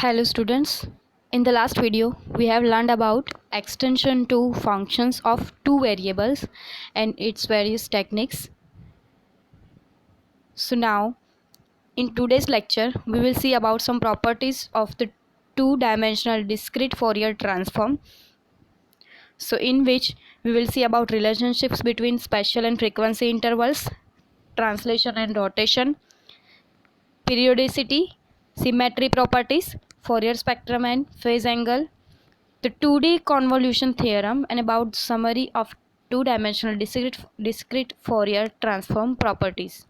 Hello students, in the last video we have learned about extension to functions of two variables and its various techniques. So now in today's lecture we will see about some properties of the two-dimensional discrete Fourier transform. So in which we will see about relationships between spatial and frequency intervals, translation and rotation, periodicity, symmetry properties, Fourier spectrum and phase angle, the 2D convolution theorem, and about summary of two-dimensional discrete Fourier transform properties.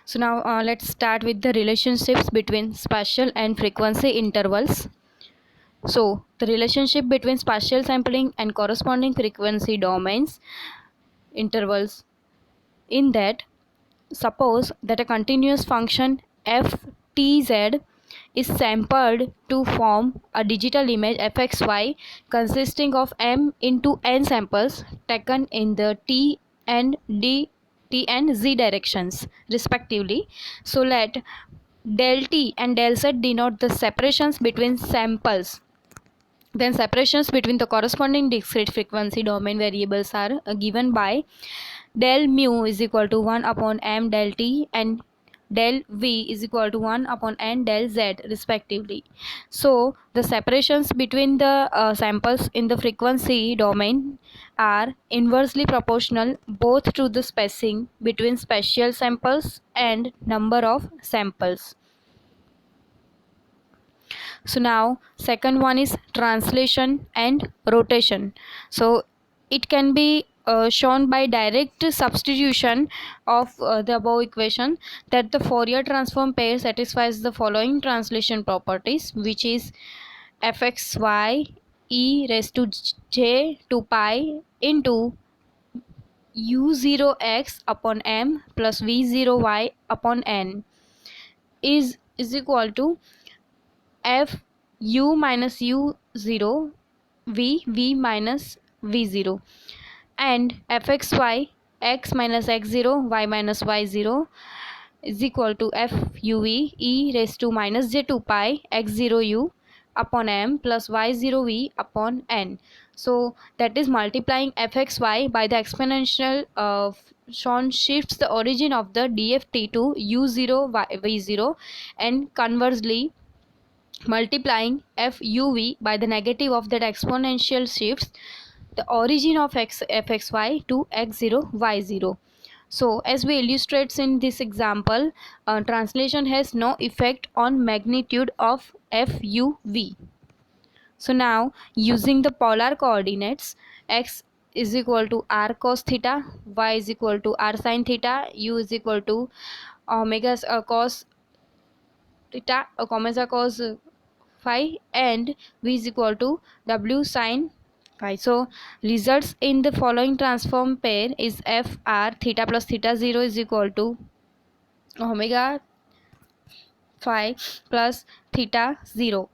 So now let's start with the relationships between spatial and frequency intervals. So the relationship between spatial sampling and corresponding frequency domains intervals, in that suppose that a continuous function f(t(z) is sampled to form a digital image fxy consisting of m into n samples taken in the t and z directions respectively. So let del t and del z denote the separations between samples. Then separations between the corresponding discrete frequency domain variables are given by del mu is equal to 1 upon m del t and del v is equal to 1 upon n del z respectively. So the separations between the samples in the frequency domain are inversely proportional both to the spacing between spatial samples and number of samples. So now second one is translation and rotation. So it can be shown by direct substitution of the above equation that the Fourier transform pair satisfies the following translation properties, which is fxy e raised to j 2 pi into u0x upon m plus v0y upon n is equal to f u minus u0 v minus v0 and fxy x minus x0 y minus y0 is equal to f uv e raised to minus j2 pi x0 u upon m plus y0 v upon n. So that is multiplying fxy by the exponential shown shifts the origin of the dft to u0 v0, and conversely multiplying fuv by the negative of that exponential shifts the origin of fxy to x0 y0. So as we illustrates in this example, translation has no effect on magnitude of fuv. So now using the polar coordinates, x is equal to r cos theta, y is equal to r sin theta, u is equal to omega cos theta, omega cos phi, and v is equal to w sin phi. So results in the following transform pair is f r theta plus theta 0 is equal to omega phi plus theta 0,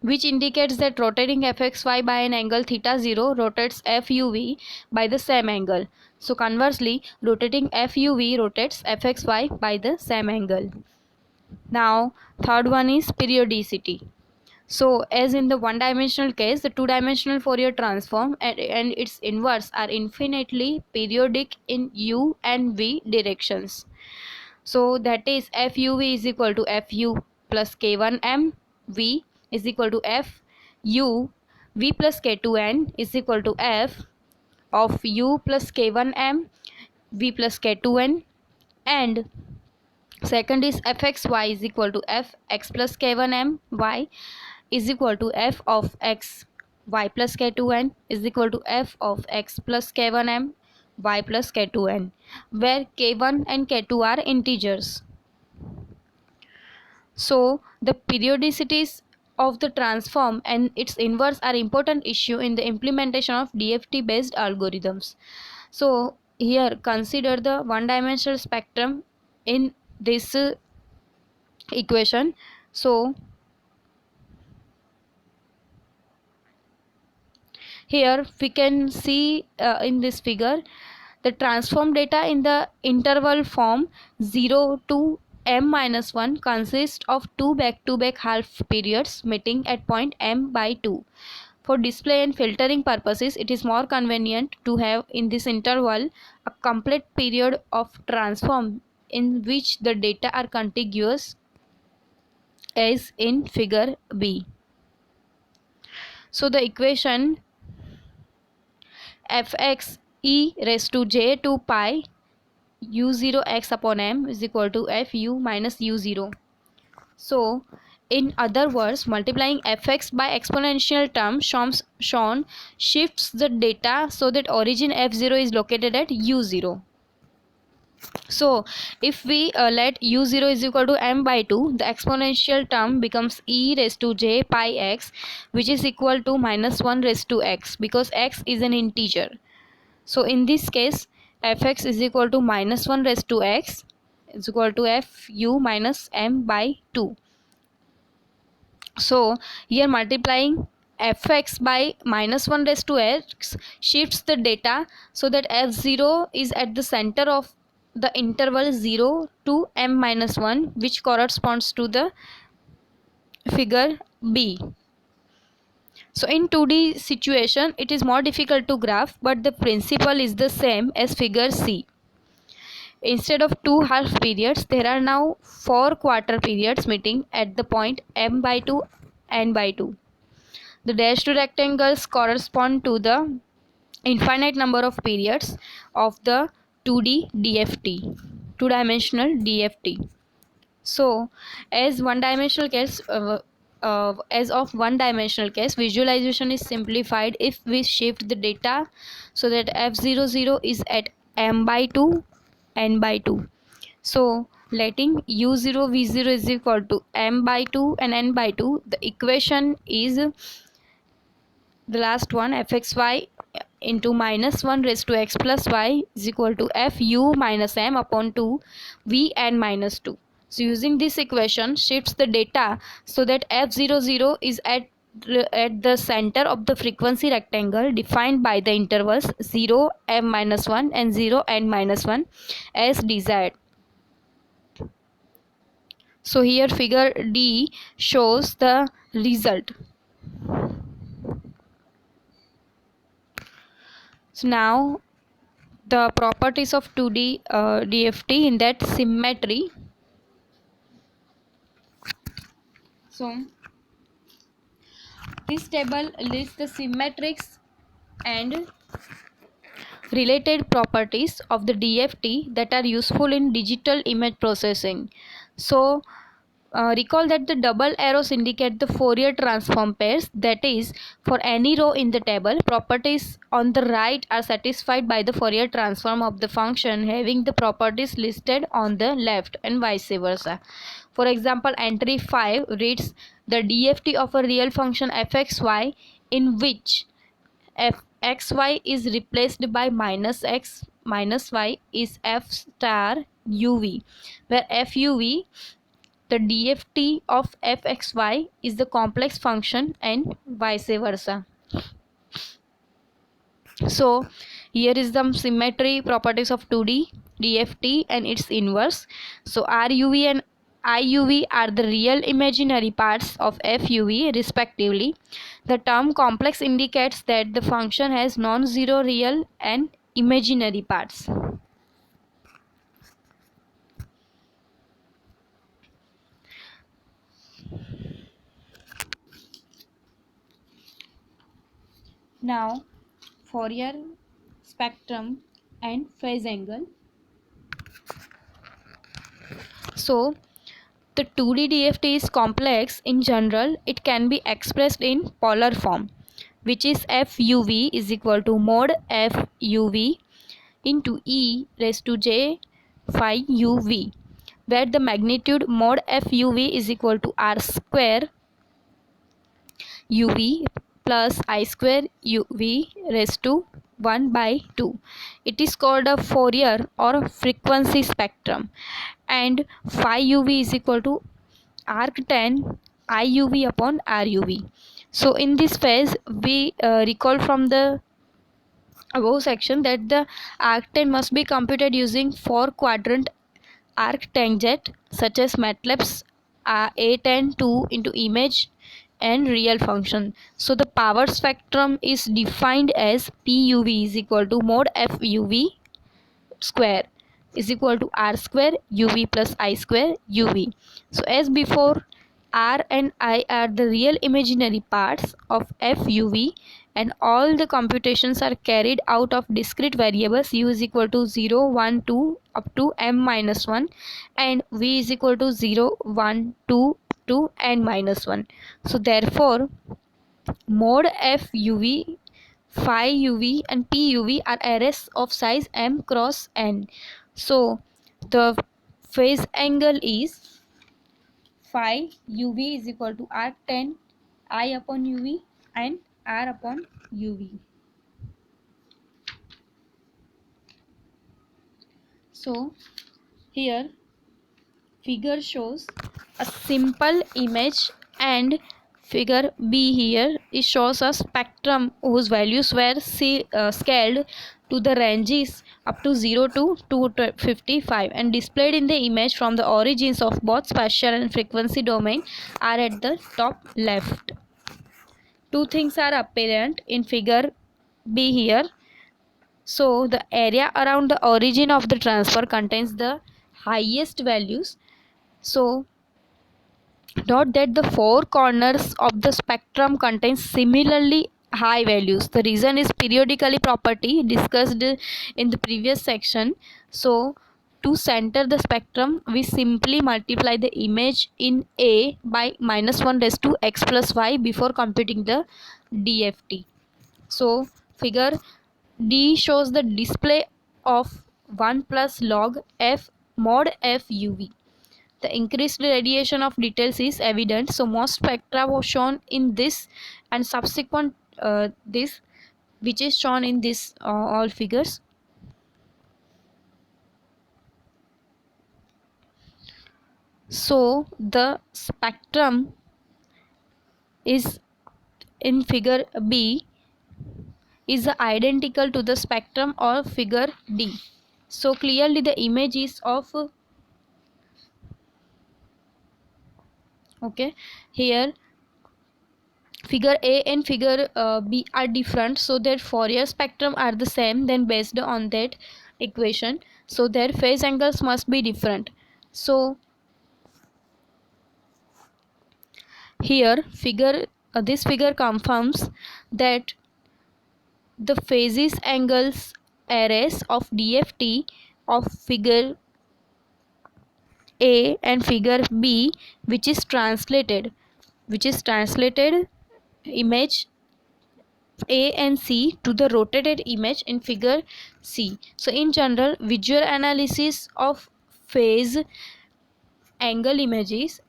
which indicates that rotating fxy by an angle theta 0 rotates fuv by the same angle. So conversely, rotating fuv rotates fxy by the same angle. Now third one is periodicity. So as in the one-dimensional case, the two-dimensional Fourier transform and its inverse are infinitely periodic in u and v directions. So that is fuv is equal to fu plus k1m, v is equal to f u v plus k2n is equal to f of u plus k1m v plus k2n, and second is fxy is equal to f x plus k1m y is equal to f of x y plus k2n is equal to f of x plus k1m y plus k2n, where k1 and k2 are integers. So the periodicities of the transform and its inverse are important issue in the implementation of DFT based algorithms. So here consider the one-dimensional spectrum in this equation. So here we can see in this figure the transform data in the interval form 0 to m minus 1 consists of two back-to-back half periods meeting at point m by 2. For display and filtering purposes, it is more convenient to have in this interval a complete period of transform in which the data are contiguous, as in figure B. So the equation fx e raised to j 2 pi u0 x upon m is equal to fu minus u0. So in other words, multiplying fx by exponential term shown shifts the data so that origin f0 is located at u0. So if we let u0 is equal to m by 2, the exponential term becomes e raised to j pi x, which is equal to minus 1 raised to x, because x is an integer. So in this case, fx is equal to minus 1 raised to x is equal to fu minus m by 2. So here multiplying fx by minus 1 raised to x shifts the data so that f0 is at the center of the interval 0 to m minus 1, which corresponds to the figure B. So in 2D situation, it is more difficult to graph, but the principle is the same as figure C. Instead of two half periods, there are now 4 quarter periods meeting at the point m by 2 n by 2. The dashed rectangles correspond to the infinite number of periods of the 2D DFT, two-dimensional DFT. So, as of one-dimensional case, visualization is simplified if we shift the data so that f00 is at m by 2, n by 2. So, letting u0 v0 is equal to m by 2 and n by 2, the equation is the last one, fxy into minus 1 raised to x plus y is equal to fu minus m upon 2 v n minus 2. So using this equation shifts the data so that f00 is at the center of the frequency rectangle defined by the intervals 0 m minus 1 and 0 n minus 1 as desired. So here figure D shows the result. So now the properties of 2D DFT in that symmetry. So this table lists the symmetrics and related properties of the DFT that are useful in digital image processing. So recall that the double arrows indicate the Fourier transform pairs, that is, for any row in the table, properties on the right are satisfied by the Fourier transform of the function having the properties listed on the left, and vice versa. For example, entry 5 reads the DFT of a real function fxy in which fxy is replaced by minus x minus y is f star uv, where fuv, the DFT of fxy, is the complex function, and vice versa. So here is the symmetry properties of 2D DFT and its inverse. So RUV and IUV are the real imaginary parts of FUV respectively. The term complex indicates that the function has non-zero real and imaginary parts. Now Fourier spectrum and phase angle. So the 2D DFT is complex. In general, it can be expressed in polar form, which is FUV is equal to mod FUV into e raised to j phi UV, where the magnitude mod FUV is equal to r square UV plus I square UV raised to 1 by 2. It is called a Fourier or frequency spectrum, and phi UV is equal to arctan IUV upon RUV. So in this phase, we recall from the above section that the arctan must be computed using 4 quadrant arctangent such as MATLAB's A10 into image and real function. So the power spectrum is defined as PUV is equal to mod FUV square is equal to R square UV plus I square UV. So as before, R and I are the real imaginary parts of FUV, and all the computations are carried out of discrete variables U is equal to 0, 1, 2 up to m minus 1, and V is equal to 0, 1, 2 to n minus 1. So therefore mod FUV, phi UV and PUV are arrays of size m cross n. So the phase angle is phi UV is equal to arctan I upon UV and R upon UV. So here figure shows a simple image, and figure B here it shows a spectrum whose values were scaled to the ranges up to 0 to 255 and displayed in the image from the origins of both spatial and frequency domain are at the top left. Two things are apparent in figure B here. So the area around the origin of the transfer contains the highest values. So note that the four corners of the spectrum contain similarly high values. The reason is periodically property discussed in the previous section. So to center the spectrum, we simply multiply the image in A by minus 1 raised to x plus y before computing the DFT. So figure D shows the display of 1 plus log f mod f UV. The increased radiation of details is evident. So most spectra was shown in this and subsequent this, which is shown in this all figures. So the spectrum is in figure B is identical to the spectrum of figure D. So clearly the image is of here figure A and figure B are different, so their Fourier spectrum are the same. Then based on that equation, so their phase angles must be different. So here figure this figure confirms that the phases angles arrays of DFT of figure A and figure B, which is translated image A and C to the rotated image in figure C. So in general, visual analysis of phase angle images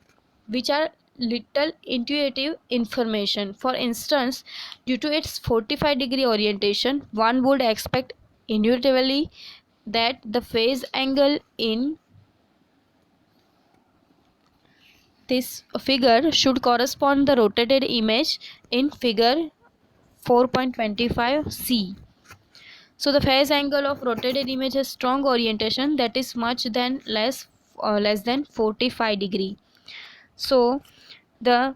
which are little intuitive information. For instance, due to its 45-degree orientation, one would expect intuitively that the phase angle in this figure should correspond the rotated image in figure 4.25c. So the phase angle of rotated image has strong orientation, that is much than less than 45 degree. So the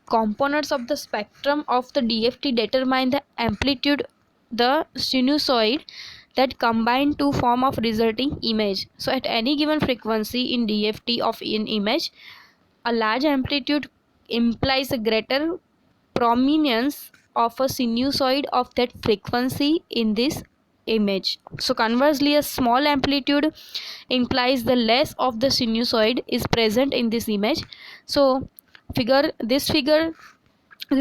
components of the spectrum of the DFT determine the amplitude, the sinusoid that combine to form of resulting image. So at any given frequency in DFT of an image, a large amplitude implies a greater prominence of a sinusoid of that frequency in this image. So conversely, a small amplitude implies the less of the sinusoid is present in this image. So this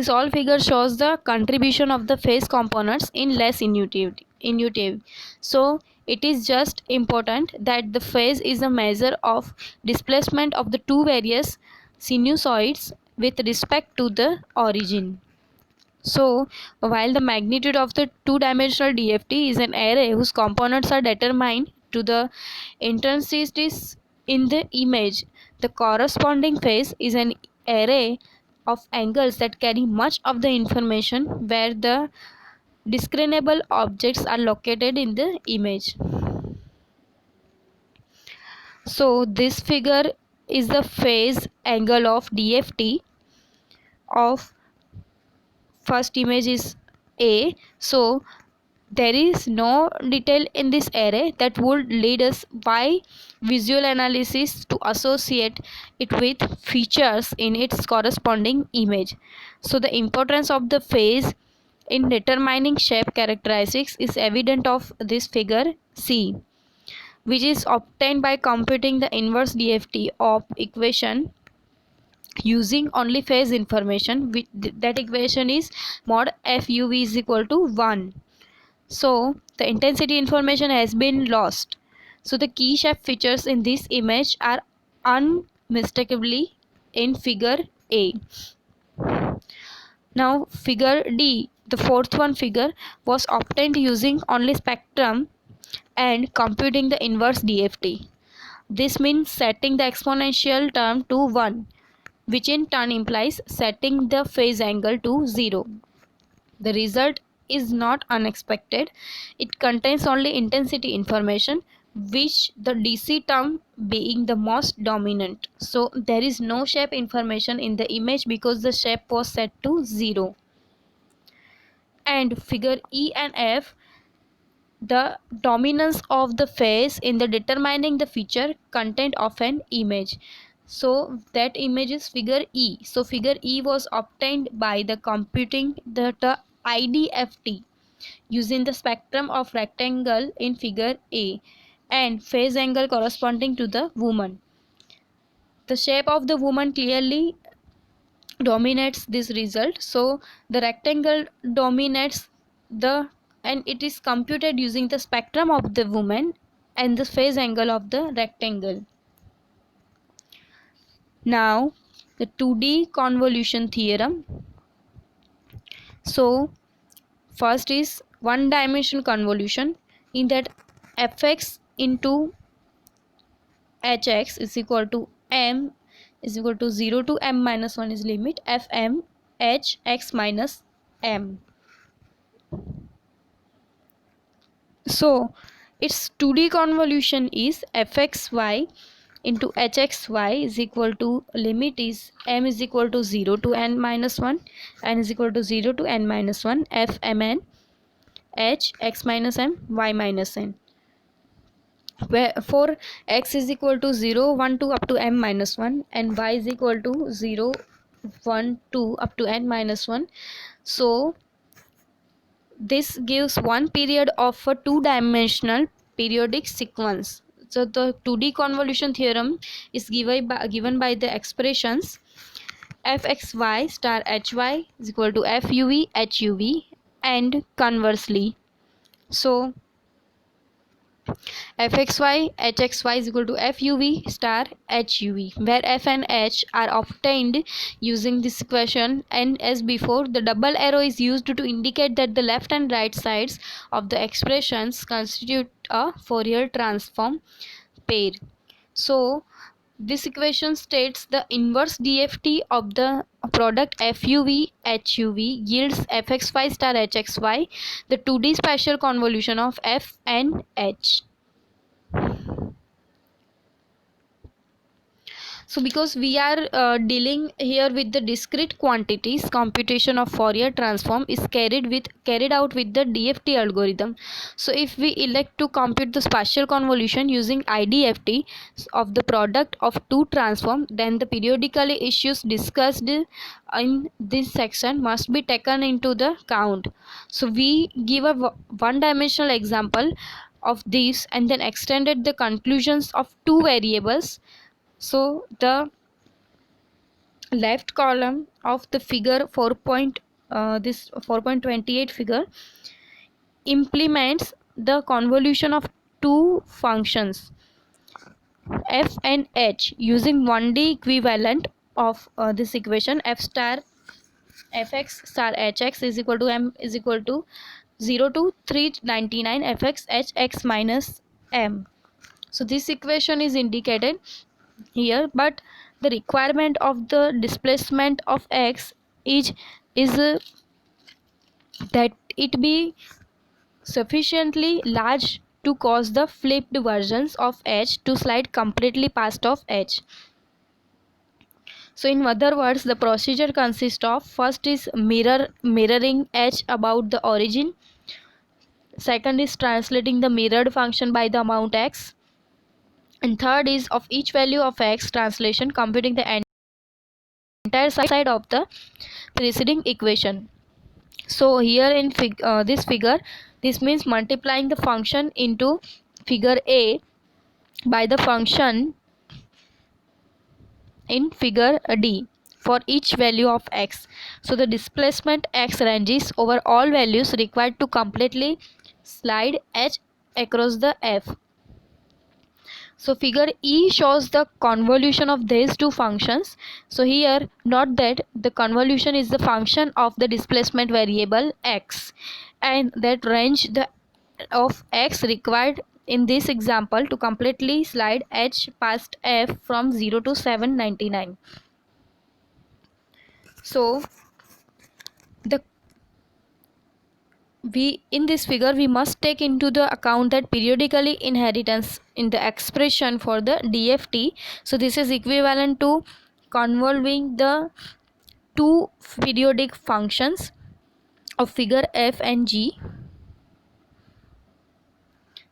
all figure shows the contribution of the phase components in less intuitive. So it is just important that the phase is a measure of displacement of the two various sinusoids with respect to the origin. So while the magnitude of the two-dimensional DFT is an array whose components are determined to the intensities in the image, the corresponding phase is an array of angles that carry much of the information where the discernible objects are located in the image. So this figure is the phase angle of DFT of first image is A. So there is no detail in this array that would lead us by visual analysis to associate it with features in its corresponding image. So the importance of the phase in determining shape characteristics is evident of this figure C, which is obtained by computing the inverse DFT of equation using only phase information. That equation is mod FUV is equal to 1. So the intensity information has been lost. So the key shape features in this image are unmistakably in figure A. Now figure D, the fourth one figure, was obtained using only spectrum and computing the inverse DFT. This means setting the exponential term to 1, which in turn implies setting the phase angle to 0. The result is not unexpected. It contains only intensity information, which the DC term being the most dominant. So there is no shape information in the image because the shape was set to 0. And figure E and F, the dominance of the phase in the determining the feature content of an image. So that image is figure E. So figure E was obtained by the computing the IDFT using the spectrum of rectangle in figure A and phase angle corresponding to the woman. The shape of the woman clearly dominates this result. So the rectangle dominates the, and it is computed using the spectrum of the woman and the phase angle of the rectangle. Now the 2D convolution theorem. So first is one dimensional convolution, in that fx into hx is equal to m is equal to 0 to m minus 1 is limit fm h x minus m. So its 2D convolution is fxy into hxy is equal to limit is m is equal to 0 to n minus 1, n is equal to 0 to n minus 1, fmn h x minus m y minus n, where for x is equal to 0 1 2 up to m minus 1 and y is equal to 0 1 2 up to n minus 1. So this gives one period of a two-dimensional periodic sequence. So the 2D convolution theorem is given by the expressions fxy star hy is equal to fuv huv and conversely. So fxy hxy is equal to fuv star huv, where f and h are obtained using this equation, and as before the double arrow is used to indicate that the left and right sides of the expressions constitute a Fourier transform pair. So this equation states the inverse DFT of the product FUV HUV yields fxy star hxy, the 2D spatial convolution of f and h. So because we are dealing here with the discrete quantities, computation of Fourier transform is carried out with the DFT algorithm. So if we elect to compute the spatial convolution using IDFT of the product of two transform, then the periodically issues discussed in this section must be taken into the count. So we give a one-dimensional example of this and then extended the conclusions of two variables. So the left column of the figure 4.28 figure implements the convolution of two functions f and h using 1D equivalent of this equation f star fx star hx is equal to m is equal to 0 to 399 fx hx minus m. So this equation is indicated here, but the requirement of the displacement of x is that it be sufficiently large to cause the flipped versions of H to slide completely past of H. So in other words, the procedure consists of: first is mirroring H about the origin, second is translating the mirrored function by the amount X, and third is of each value of X translation computing the entire side of the preceding equation. So here in this figure, this means multiplying the function into figure A by the function in figure D for each value of X. So the displacement X ranges over all values required to completely slide H across the F. So figure E shows the convolution of these two functions. So here note that the convolution is the function of the displacement variable X, and that range of X required in this example to completely slide H past F from 0 to 799. So the in this figure we must take into the account that periodically inheritance in the expression for the DFT. So this is equivalent to convolving the two periodic functions of figure F and G.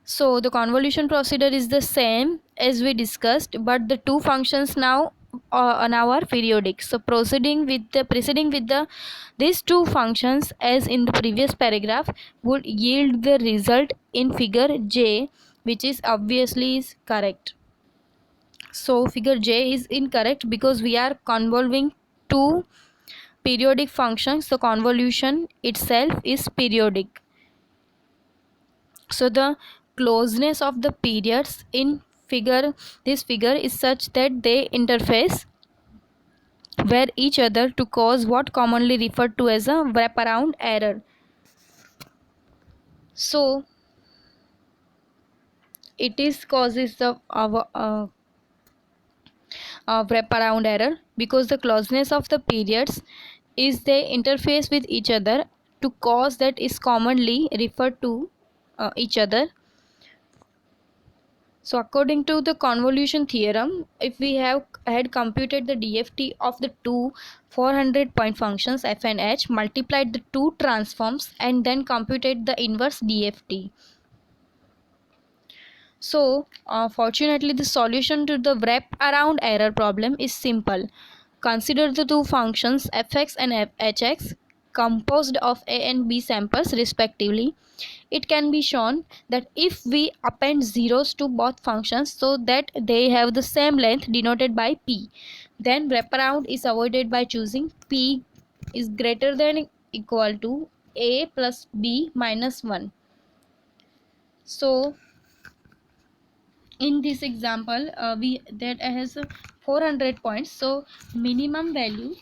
So the convolution procedure is the same as we discussed, but the two functions now are periodic. So preceding with the these two functions as in the previous paragraph would yield the result in figure J, which is obviously is correct. So figure J is incorrect because we are convolving two periodic functions. The convolution itself is periodic. So the closeness of the periods in this figure is such that they interface where each other to cause what commonly referred to as a wraparound error. So it is causes the wraparound error because the closeness of the periods is they interface with each other to cause that is commonly referred to each other. So according to the convolution theorem, if we had computed the DFT of the two 400 point functions f and h, multiplied the two transforms and then computed the inverse DFT. So fortunately the solution to the wraparound error problem is simple. Consider the two functions fx and hx composed of a and b samples respectively. It can be shown that if we append zeros to both functions so that they have the same length denoted by p, then wraparound is avoided by choosing p is greater than equal to a plus b minus 1. So in this example we that has 400 points. So minimum value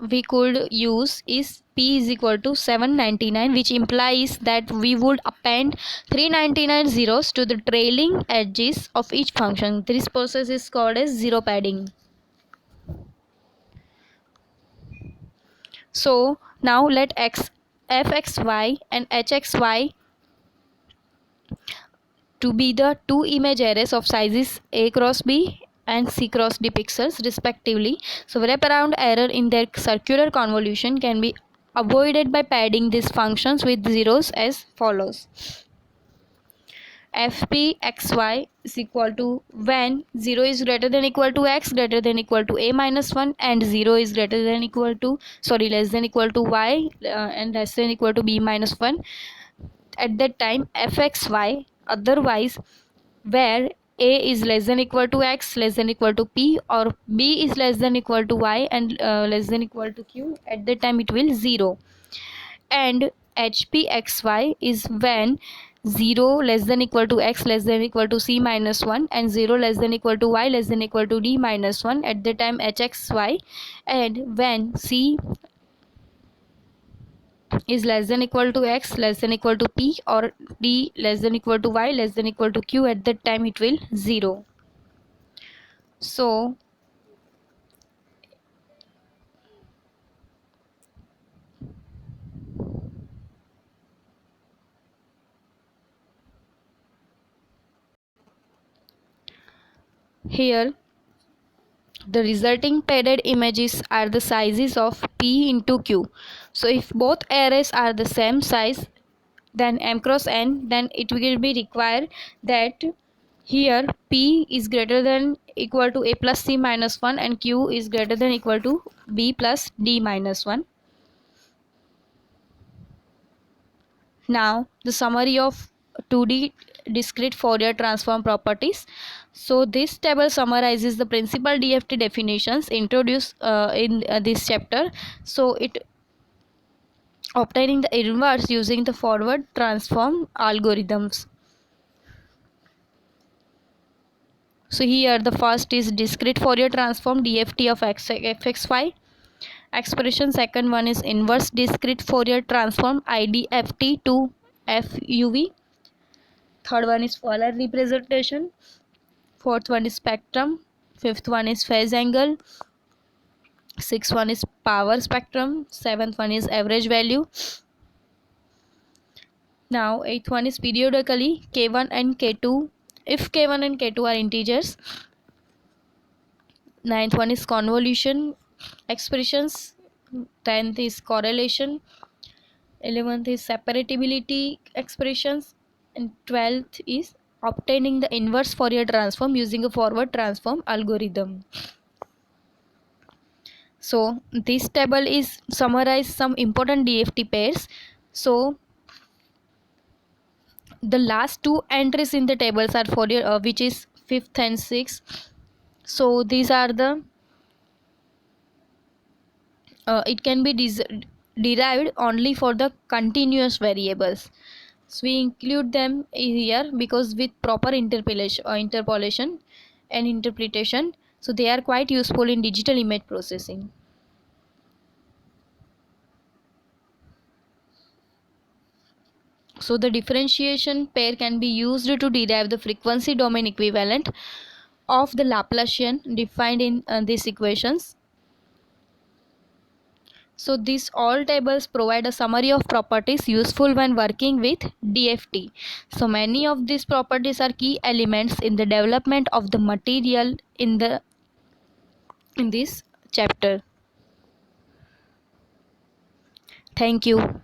we could use is p is equal to 799, which implies that we would append 399 zeros to the trailing edges of each function. This process is called as zero padding. So now let fxy and hxy to be the two image arrays of sizes a cross b and c cross d pixels respectively. So wraparound error in their circular convolution can be avoided by padding these functions with zeros as follows. fpxy is equal to when 0 is greater than equal to x greater than equal to a minus 1 and 0 is greater than equal to less than equal to y and less than equal to b minus 1. At that time fxy, otherwise where a is less than equal to x less than equal to p or b is less than equal to y and less than equal to q, at that time it will 0. And hpxy is when 0 less than equal to x less than equal to c minus 1 and 0 less than equal to y less than equal to d minus 1, at the time hxy. And when c is less than equal to x less than equal to p or d less than equal to y less than equal to q, at that time it will 0. So Here the resulting paired images are the sizes of P into Q. So if both arrays are the same size then M cross N, then it will be required that here P is greater than equal to A plus C minus 1 and Q is greater than equal to B plus D minus 1. Now the summary of 2D discrete Fourier transform properties. So this table summarizes the principal DFT definitions introduced in this chapter. So it obtaining the inverse using the forward transform algorithms. So here the first is discrete Fourier transform DFT of fxy expression. Second one is inverse discrete Fourier transform IDFT to FUV. Third one is Euler representation. Fourth one is spectrum. Fifth one is phase angle. Sixth one is power spectrum. Seventh one is average value. Now eighth one is periodically K1 and K2 if K1 and K2 are integers. Ninth one is convolution expressions. 10th is correlation. 11th is separability expressions, and 12th is obtaining the inverse Fourier transform using a forward transform algorithm. So this table is summarize some important DFT pairs. So the last two entries in the tables are Fourier which is 5th and 6th. So these are the it can be derived only for the continuous variables. So we include them here because with proper interpolation and interpretation, so they are quite useful in digital image processing. So the differentiation pair can be used to derive the frequency domain equivalent of the Laplacian defined in these equations. So these all tables provide a summary of properties useful when working with DFT. So many of these properties are key elements in the development of the material in this chapter. Thank you.